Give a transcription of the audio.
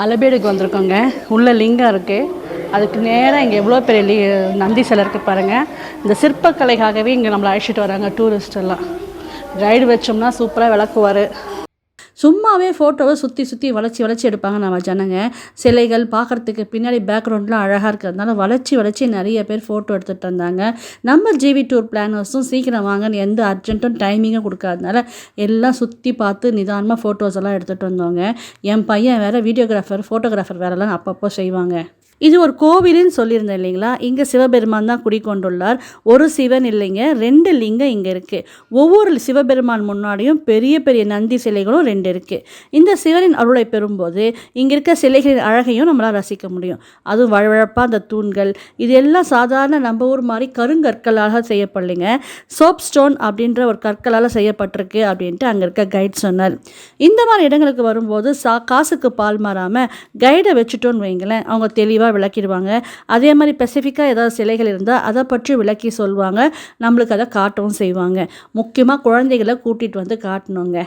அலபேடுக்கு வந்திருக்கோங்க. உள்ள லிங்கம் இருக்குது. அதுக்கு நேராக இங்கே எவ்வளோ பெரிய நந்தி சிலை இருக்குது பாருங்கள். இந்த சிற்பக்கலைக்காகவே இங்கே நம்மளை அழைச்சிட்டு வராங்க டூரிஸ்ட் எல்லாம். கைடு வச்சோம்னா சூப்பராக விளக்குவார். சும்மாவே ஃபோட்டோவை சுற்றி வளைச்சி எடுப்பாங்க நம்ம ஜனங்க. சிலைகள் பார்க்குறதுக்கு பின்னாடி பேக்ரவுண்ட்லாம் அழகாக இருக்கிறதுனால வளைச்சி நிறைய பேர் ஃபோட்டோ எடுத்துகிட்டு வந்தாங்க. நம்ம ஜிவி டூர் பிளானர்ஸும் சீக்கிரம் வாங்கன்னு எந்த அர்ஜென்ட்டும் டைமிங்கும் கொடுக்காதனால எல்லாம் சுற்றி பார்த்து நிதானமாக ஃபோட்டோஸ் எல்லாம் எடுத்துகிட்டு வந்தோங்க. என் பையன் வேறு ஃபோட்டோகிராஃபர் வேறெல்லாம் அப்பப்போ செய்வாங்க. இது ஒரு கோவிலுன்னு சொல்லியிருந்தேன் இல்லைங்களா. இங்கே சிவபெருமான் தான் குடிக்கொண்டுள்ளார். ஒரு சிவன் இல்லைங்க, 2 லிங்கம் இங்கே இருக்குது. ஒவ்வொரு சிவபெருமான் முன்னாடியும் பெரிய நந்தி சிலைகளும் 2 இருக்குது. இந்த சிவனின் அருளை பெறும்போது இங்கே இருக்க சிலைகளின் அழகையும் நம்மளால் ரசிக்க முடியும். அதுவும் வழவழப்பாக அந்த தூண்கள் இது எல்லாம் சாதாரண நம்ம ஊர் மாதிரி கருங்கற்களாக செய்யப்படலைங்க. சோப் ஸ்டோன் அப்படின்ற ஒரு கற்களால் செய்யப்பட்டிருக்கு அப்படின்ட்டு அங்கே இருக்க கைட் சொன்னார். இந்த மாதிரி இடங்களுக்கு வரும்போது காசுக்கு பால் மாறாமல் கைடை வச்சுட்டோன்னு வைங்களேன், அவங்க தெளிவாக விளக்கிடுவாங்க. அதே மாதிரி ஸ்பெசிஃபிக்காக ஏதாவது சிலைகள் இருந்தால் அதை பற்றி விளக்கி சொல்லுவாங்க. நம்மளுக்கு அதை காட்டவும் செய்வாங்க. முக்கியமாக குழந்தைகளை கூட்டிகிட்டு வந்து காட்டணுங்க.